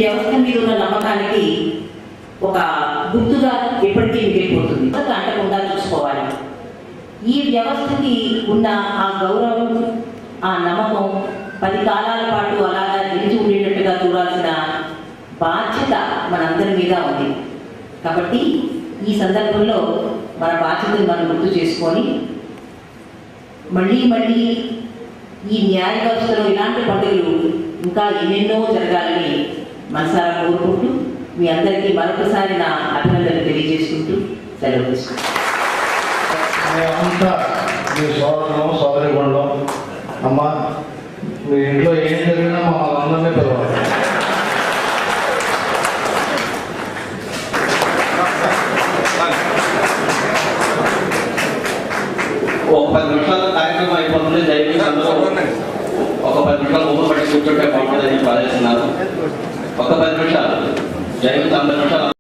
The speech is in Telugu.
వ్యవస్థ మీద ఉన్న నమ్మకానికి ఒక గుర్తుగా ఎప్పటికీ మిగిలిపోతుంది. అంటకుండా చూసుకోవాలి. ఈ వ్యవస్థకి ఉన్న ఆ గౌరవం, ఆ నమ్మకం 10 కాలాల పాటు అలాగా నిలిచి ఉండేటట్టుగా చూడాల్సిన బాధ్యత మనందరి మీద ఉంది. కాబట్టి ఈ సందర్భంలో మన బాధ్యతను మనం గుర్తు చేసుకొని మళ్ళీ ఈ న్యాయ వ్యవస్థలో ఇలాంటి పండుగలు ఇంకా ఎన్నెన్నో జరగాలని మనసారా కోరుకుంటూ మీ అందరికీ మరొకసారి నా అభినందనలు తెలియజేసుకుంటూ సెలవు తీసుకుంటాం. మేమంతా మీ సోదరులు సోదరిగొండం అమ్మ, మీ ఇంట్లో ఏం జరిగినా మమ్మల్ని అందరినీ పిలవాలి. ఒక 10 నిమిషాల కార్యక్రమం అయిపోతుంది. దయచేసి అందరూ ఒక 10 నిమిషాలు ముందు పట్టి కూర్చుంటే బాగుంటుందని భావిస్తున్నారు. ఒక 10 నిమిషాలు, 10 నిమిషాలు